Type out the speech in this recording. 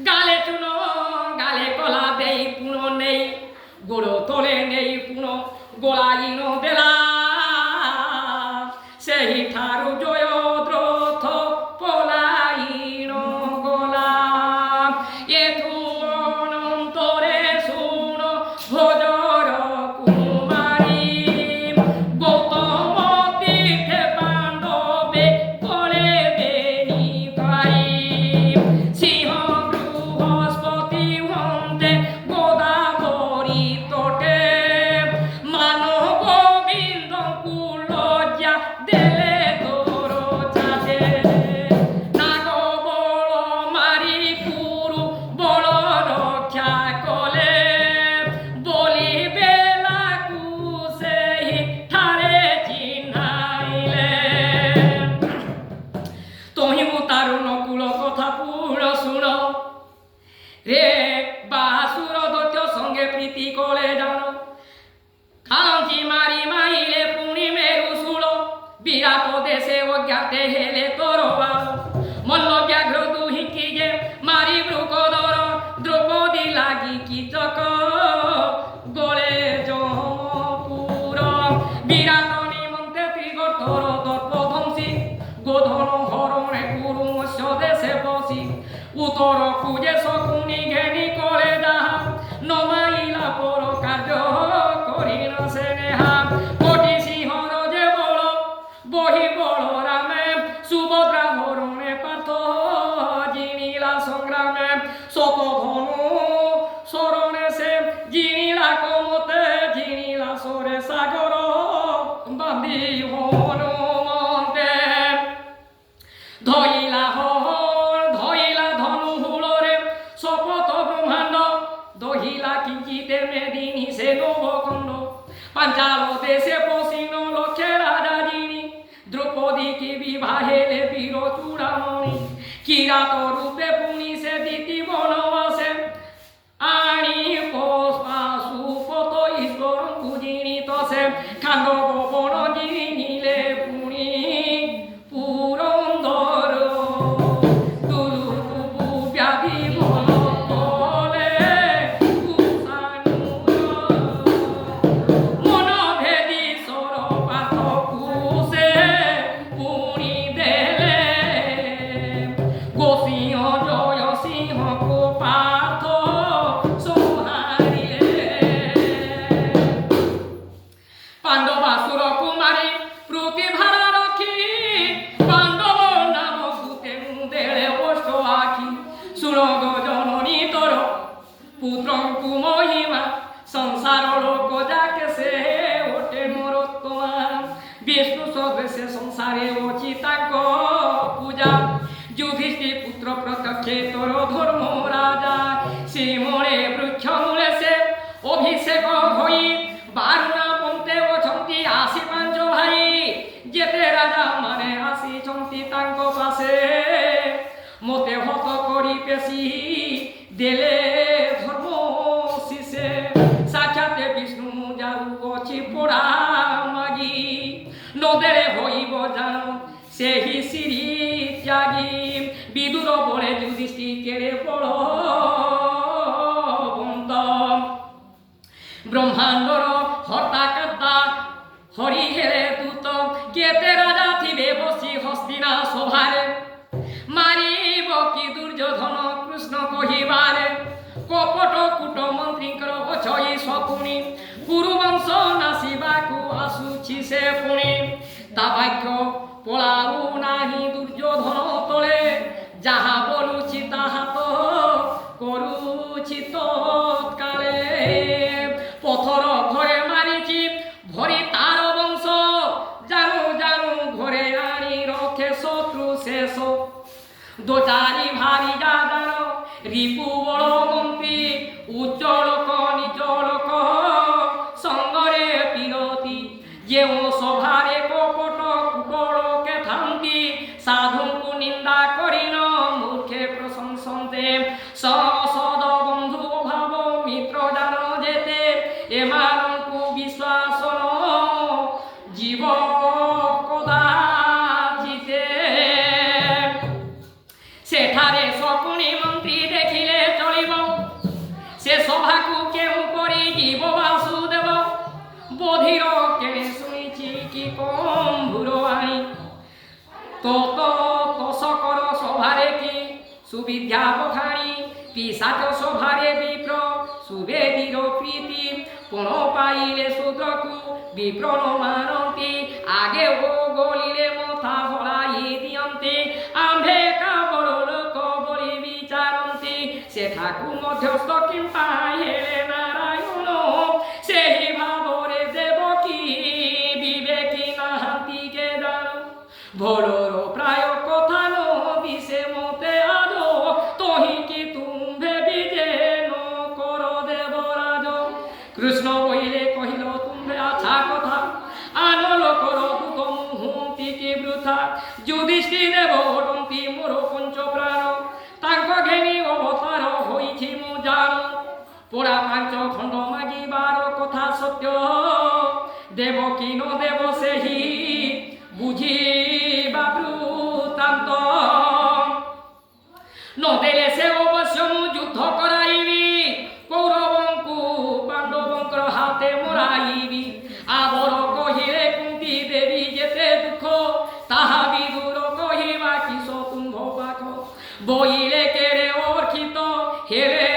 গালে চুনো গালে কলা দেই পুনো নেই গোড়ো তোলে নেই পুনো গোলাইন দেলা সেই ঠারু জয় দ্রথ পলাইন গোলা এথু অনন্তরে শুন ভোজর কুমারী গৌতম তীর্থে পাণ্ডবে করে বেনি ভাই সিংহ বৃহস্পতি হন্তে গোদাবরী তটে মানব গোবিন্দ কুলজ্জা দেলে তোর চাঁদে নাগ বড় মারি কুরু বড় রক্ষা কলে বলি বেলা কুসেই ঠারে চিহ্নাইলে তহিমু তারুণ কুল কথা পুর শুণ রে বাসুর দৈত্য সঙ্গে প্রীতি কলে জানো খালঞ্চি মারি মাইলে পুনি মেরু শুল বিরাট দেশে অজ্ঞাতে হেলে তোর বাল মল্ল ব্যাঘ্র দুহিকি যে মারি বৃকদর দ্রৌপদী লাগি কীচক গলে জমপুর বিরাট নিমন্তে ত্রিগর্ধর দর্পধ্বংসী গোধন হরণে কুরু মৎস্য দেশে বসি উত্তর খুঁজে শকুনি ঘেনি করে যাহা নমাইলা পর কার্য করিল সে নেহা কোটি সিংহর যে বড় বহি বড় রামে সুভদ্রা হরণে পার্থ জিনিলা সংগ্রামে শত ধনু শরণে সে জিনিলা কমতে জিনিলা সরে সাগর বাঁধি হনুমন্তে ধইলা ধইলা ধনু হুলরে শপথ ব্রহ্মাণ্ড দহিলা কিঞ্চিতে মেদিনী সে নবখণ্ড পাঞ্চাল দেশে পশিন লক্ষে রাজা যিনি দ্রৌপদী কি বিবাহেলে বীর চূড়ামণি কিরাত রূপে পুনি সে দিতি বনবাসে আনি পশুপত ঈশ্বর পুজিনিত সে খাণ্ডব বন জিনিলে পুনি পুরন্দর দুরূপ ব্যাধি বল বলে মনভেদী সরপাত কুশে পুনি দেলে গোসিংহ জয় সিংহ পার্থ সোহারিলে পাণ্ডবাসুর কুমারী প্রতিভারা রক্ষী পাণ্ডব নাম ভূতে মুদেলে অষ্ট আখি সুরগ জননী তোর পুত্রଙ୍କୁ মহিমা সংসার লোক যাকে সে ওঠে মরোত্তমা বিষ্ণু সদস্য সংসারে অচি তাଙ୍କ পূজা যুধিষ্ঠির পুত্র প্রত্যক্ষে তোর ধর্ম রাজা শ্রীমণে বৃক্ষ মূলে সে অভিষেক হই বারুণা পন্থে অছন্তি 85 ভাই যেতে রাজা মানে আসিছন্তি তাଙ୍କ পাশে মতে হত করি পেশি দেলে ধর্ম শিষে সাক্ষাতে বিষ্ণু যাও অছি পোড়া মাগি নদেরে হইব জানো ସେହି ସିରି ତ୍ୟାଗୀ ବିଦୁର ବଳେ ଯୁଧିଷ୍ଠିରେ ବଳ ବନ୍ଦ ବ୍ରହ୍ମାଣ୍ଡର ହର୍ତ୍ତା କର୍ତ୍ତା ହରି ହେଲେ ଦୂତ କେତେ ରାଜା ଥିବେ ବସି ହସ୍ତିନା ସଭାରେ ମାରିବ କି ଦୁର୍ଯ୍ୟୋଧନ କୃଷ୍ଣ କହିବାରେ କପଟ କୂଟ ମନ୍ତ୍ରୀଙ୍କର ଅଛଇ ଶକୁନି କୁରୁବଂଶ ନାସିବାକୁ ଆସୁଛି ସେ ପୁଣି ତା ବାକ୍ୟ ପଳାଉ ନାହିଁ ଦୁର୍ଯ୍ୟୋଧନ ତଳେ ଯାହା ବୋଲୁଛି ତାହା ତ କରୁଛି ତତ୍କାଳେ ପଥର ଘରେ ମାରିଛି ଭରି ତାର ବଂଶ ଜାନୁ ଜାନୁ ଘରେ ଆଣି ରଖେ ଶତ୍ରୁ ଶେଷ ଦୋଚାରି ଭାରି ଯାଦାର ରିପୁ ବଳ ମନ୍ତ୍ରୀ ଉଜ୍ଜଳକ ନିଜଳକ ସଙ୍ଗରେ ପିରତି ଯେଉଁ ସଭାରେ କପଟ କୁଟଳକେ ଥାନ୍ତି ସାଧୁଙ୍କୁ ନିନ୍ଦା କରିନ ମୂର୍ଖେ ପ୍ରଶଂସନ୍ତେ ସଦ ବନ୍ଧୁ ଭାବ ମିତ୍ର ଜାନ ଯେତେ ଏମାନଙ୍କୁ ବିଶ୍ୱାସ জীব কদাচিতে সেঠারে শকুনি মন্ত্রী দেখিলে সুবিদ্যা বখানি পিসাচ সভারে বিপ্র সুবেদীর প্রীতি পুণ পাইলে শূদ্রকু বিপ্র ন মানন্তি আগে ও গলিলে মথা ভরাই দিয়ন্তি আম্ভে কাবর লোক বলি বিচারন্তি সেঠাকু মধ্যস্থ কিম্পা হেলে নারায়ণ সেই ভাবরে দেবকী বিবেকী নাহান্তিকে জানো ভোরর প্রায় কথা ন দিশে মতে আদো তহি কি তুম্ভে বিজে ন কর দেবরাজ কৃষ্ণ বইলে কহিল তুম্ভে আছা কথা আনল কর দুঃখ মুহূর্তি কি বৃথা যুধিষ্ঠি দেব টন্তি মোর পঞ্চ প্রাণ তাঙ্ক ঘেনি অবতার হইছি মু জান পোড়া পাঞ্চ খণ্ড মাগিবার কথা সত্য দেবকী ন দেব সেহি বুঝিবা বৃত্তান্ত নদেলে সে অবশ্য মু যুদ্ধ করাইবি কৌরবঙ্কু পাণ্ডবঙ্কর হাতে মরাইবি আবর কহিলে কুন্তি দেবী যেতে দুঃখ তাহা বিদুর কহিবা কিস তুম্ভ পাখ বইলে কেড়ে অর্খিত হেরে